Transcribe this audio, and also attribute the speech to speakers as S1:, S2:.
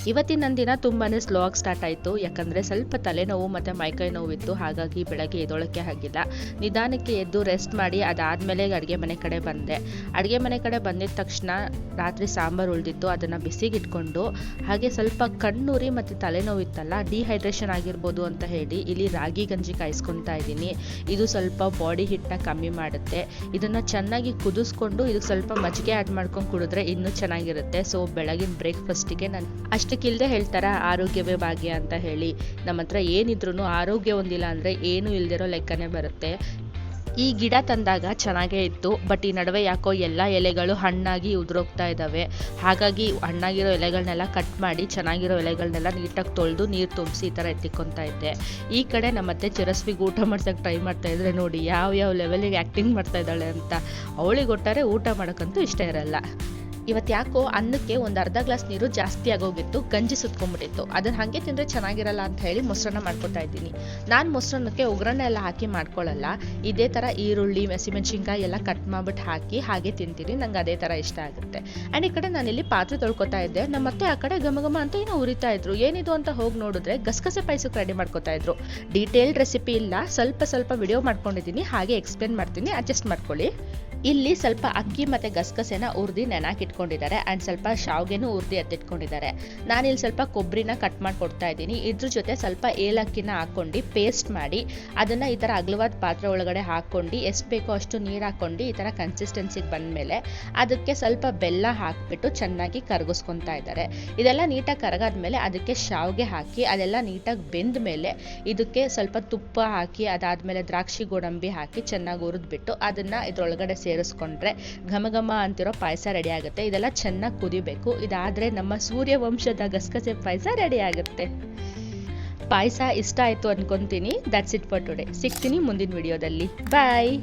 S1: ಇವತ್ತಿನ ನನ್ನ ದಿನ ತುಂಬಾ ಸ್ಲೋ ಆಗಿ ಸ್ಟಾರ್ಟ್ ಆಯಿತು. ಯಾಕಂದರೆ ಸ್ವಲ್ಪ ತಲೆನೋವು ಮತ್ತು ಮೈಕೈ ನೋವಿತ್ತು. ಹಾಗಾಗಿ ಬೆಳಗ್ಗೆ ಎದ್ದೊಳಕ್ಕೆ ಆಗಿಲ್ಲ. ನಿಧಾನಕ್ಕೆ ಎದ್ದು ರೆಸ್ಟ್ ಮಾಡಿ ಅದಾದಮೇಲೆ ಅಡುಗೆ ಮನೆ ಕಡೆ ಬಂದೆ. ಅಡುಗೆ ಮನೆ ಕಡೆ ಬಂದಿದ ತಕ್ಷಣ ರಾತ್ರಿ ಸಾಂಬಾರು ಉಳಿದಿತ್ತು, ಅದನ್ನು ಬಿಸಿಗೆ ಇಟ್ಕೊಂಡು ಹಾಗೆ ಸ್ವಲ್ಪ ಕಣ್ಣುರಿ ಮತ್ತು ತಲೆನೋವಿತ್ತಲ್ಲ, ಡಿಹೈಡ್ರೇಷನ್ ಆಗಿರ್ಬೋದು ಅಂತ ಹೇಳಿ ಇಲ್ಲಿ ರಾಗಿ ಗಂಜಿ ಕಾಯಿಸ್ಕೊತಾ ಇದ್ದೀನಿ. ಇದು ಸ್ವಲ್ಪ ಬಾಡಿ ಹಿಟ್ಟನ್ನ ಕಮ್ಮಿ ಮಾಡುತ್ತೆ. ಇದನ್ನು ಚೆನ್ನಾಗಿ ಕುದಿಸ್ಕೊಂಡು ಇದಕ್ಕೆ ಸ್ವಲ್ಪ ಮಜ್ಜಿಗೆ ಆ್ಯಡ್ ಮಾಡ್ಕೊಂಡು ಕುಡಿದ್ರೆ ಇನ್ನೂ ಚೆನ್ನಾಗಿರುತ್ತೆ. ಸೊ ಬೆಳಗಿನ ಬ್ರೇಕ್ಫಾಸ್ಟಿಗೆ ನಾನು ಅಷ್ಟಕ್ಕಿಲ್ಲದೆ ಹೇಳ್ತಾರ ಆರೋಗ್ಯವೇ ಭಾಗ್ಯ ಅಂತ ಹೇಳಿ. ನಮ್ಮ ಹತ್ರ ಏನಿದ್ರು ಆರೋಗ್ಯ ಒಂದಿಲ್ಲ ಅಂದರೆ ಏನೂ ಇಲ್ದಿರೋ ಲೆಕ್ಕನೇ ಬರುತ್ತೆ. ಈ ಗಿಡ ತಂದಾಗ ಚೆನ್ನಾಗೇ ಇತ್ತು, ಬಟ್ ಈ ನಡುವೆ ಯಾಕೋ ಎಲ್ಲ ಎಲೆಗಳು ಹಣ್ಣಾಗಿ ಉದುರೋಗ್ತಾ ಇದ್ದಾವೆ. ಹಾಗಾಗಿ ಹಣ್ಣಾಗಿರೋ ಎಲೆಗಳನ್ನೆಲ್ಲ ಕಟ್ ಮಾಡಿ ಚೆನ್ನಾಗಿರೋ ಎಲೆಗಳನ್ನೆಲ್ಲ ನೀಟಾಗಿ ತೊಳೆದು ನೀರು ತುಂಬಿಸಿ ಈ ಥರ ಎತ್ತಿಕ್ಕೊತಾ ಇದ್ದೆ. ಈ ಕಡೆ ನಮ್ಮತ್ತೆ ಚಿರಸ್ವಿಗೆ ಊಟ ಮಾಡ್ಸೋಕ್ಕೆ ಟ್ರೈ ಮಾಡ್ತಾ ಇದ್ರೆ ನೋಡಿ ಯಾವ ಲೆವೆಲಿಗೆ ಆ್ಯಕ್ಟಿಂಗ್ ಮಾಡ್ತಾ ಇದ್ದಾಳೆ ಅಂತ. ಅವಳಿಗೆ ಒಟ್ಟಾರೆ ಊಟ ಮಾಡೋಕ್ಕಂತೂ ಇಷ್ಟ ಇರಲ್ಲ. ಇವತ್ತು ಯಾಕೋ ಅನ್ನಕ್ಕೆ ಒಂದು ಅರ್ಧ ಗ್ಲಾಸ್ ನೀರು ಜಾಸ್ತಿ ಆಗೋಗಿತ್ತು, ಗಂಜಿ ಸುತ್ಕೊಂಡ್ಬಿಟ್ಟಿತ್ತು. ಅದನ್ನು ಹಾಗೆ ತಿಂದರೆ ಚೆನ್ನಾಗಿರಲ್ಲ ಅಂತ ಹೇಳಿ ಮೊಸರನ್ನ ಮಾಡ್ಕೊತಾ ಇದ್ದೀನಿ. ನಾನು ಮೊಸರನ್ನಕ್ಕೆ ಒಗ್ಗರಣೆ ಎಲ್ಲ ಹಾಕಿ ಮಾಡ್ಕೊಳ್ಳಲ್ಲ. ಇದೇ ಥರ ಈರುಳ್ಳಿ ಹಸಿಮೆಣ್ಸಿನ್ಕಾಯಿ ಎಲ್ಲ ಕಟ್ ಮಾಡ್ಬಿಟ್ಟು ಹಾಕಿ ಹಾಗೆ ತಿಂತೀನಿ. ನಂಗೆ ಅದೇ ಥರ ಇಷ್ಟ ಆಗುತ್ತೆ. ಆ್ಯಂಡ್ ಈ ಕಡೆ ನಾನಿಲ್ಲಿ ಪಾತ್ರೆ ತೊಳ್ಕೊತಾ ಇದ್ದೆ. ನಮ್ಮತ್ತೆ ಆ ಕಡೆ ಘಮ ಅಂತ ಏನೋ ಉರಿತಾ ಇದ್ರು. ಏನಿದು ಅಂತ ಹೋಗಿ ನೋಡಿದ್ರೆ ಗಸಗಸೆ ಪಾಯಸಕ್ಕೆ ರೆಡಿ ಮಾಡ್ಕೊತಾ ಇದ್ರು. ಡೀಟೇಲ್ಡ್ ರೆಸಿಪಿ ಇಲ್ಲ, ಸ್ವಲ್ಪ ವಿಡಿಯೋ ಮಾಡ್ಕೊಂಡಿದ್ದೀನಿ, ಹಾಗೆ ಎಕ್ಸ್ಪ್ಲೇನ್ ಮಾಡ್ತೀನಿ, ಅಡ್ಜಸ್ಟ್ ಮಾಡ್ಕೊಳ್ಳಿ. ಇಲ್ಲಿ ಸ್ವಲ್ಪ ಅಕ್ಕಿ ಮತ್ತು ಗಸಗಸೆನ ಹುರಿದು ನೆನಾಕಿಟ್ಕೊಂಡಿದ್ದಾರೆ. ಆ್ಯಂಡ್ ಸ್ವಲ್ಪ ಶಾವ್ಗೆನೂ ಹುರಿದು ಎತ್ತಿಟ್ಕೊಂಡಿದ್ದಾರೆ. ನಾನಿಲ್ಲಿ ಸ್ವಲ್ಪ ಕೊಬ್ಬರಿನ ಕಟ್ ಮಾಡಿ ಕೊಡ್ತಾ ಇದ್ದೀನಿ. ಇದ್ರ ಜೊತೆ ಸ್ವಲ್ಪ ಏಲಕ್ಕಿನ ಹಾಕ್ಕೊಂಡು ಪೇಸ್ಟ್ ಮಾಡಿ ಅದನ್ನು ಈ ಥರ ಅಗಲವಾದ ಪಾತ್ರೆ ಒಳಗಡೆ ಹಾಕ್ಕೊಂಡು ಎಷ್ಟು ಬೇಕೋ ಅಷ್ಟು ನೀರು ಹಾಕ್ಕೊಂಡು ಈ ಥರ ಕನ್ಸಿಸ್ಟೆನ್ಸಿಗೆ ಬಂದಮೇಲೆ ಅದಕ್ಕೆ ಸ್ವಲ್ಪ ಬೆಲ್ಲ ಹಾಕಿಬಿಟ್ಟು ಚೆನ್ನಾಗಿ ಕರಗಿಸ್ಕೊತಾ ಇದ್ದಾರೆ. ಇದೆಲ್ಲ ನೀಟಾಗಿ ಕರಗಾದ್ಮೇಲೆ ಅದಕ್ಕೆ ಶಾವ್ಗೆ ಹಾಕಿ ಅದೆಲ್ಲ ನೀಟಾಗಿ ಬೆಂದ ಮೇಲೆ ಇದಕ್ಕೆ ಸ್ವಲ್ಪ ತುಪ್ಪ ಹಾಕಿ ಅದಾದಮೇಲೆ ದ್ರಾಕ್ಷಿ ಗೋಡಂಬಿ ಹಾಕಿ ಚೆನ್ನಾಗಿ ಹುರಿದ್ಬಿಟ್ಟು ಅದನ್ನು ಇದರೊಳಗಡೆ ಸೇರಿಸ್ಕೊಂಡ್ರೆ ಘಮ ಅಂತಿರೋ ಪಾಯಸ ರೆಡಿ ಆಗುತ್ತೆ. ಇದೆಲ್ಲ ಚೆನ್ನಾಗಿ ಕುದಿಬೇಕು. ಇದಾದರೆ ನಮ್ಮ ಸೂರ್ಯವಂಶದ ಗಸಗಸೆ ಪಾಯಸ ರೆಡಿ ಆಗುತ್ತೆ. ಪಾಯಸ ಇಷ್ಟ ಆಯಿತು ಅನ್ಕೊಂತೀನಿ. That's it for today. ಸಿಗ್ತೀನಿ ಮುಂದಿನ ವಿಡಿಯೋದಲ್ಲಿ. ಬಾಯ್.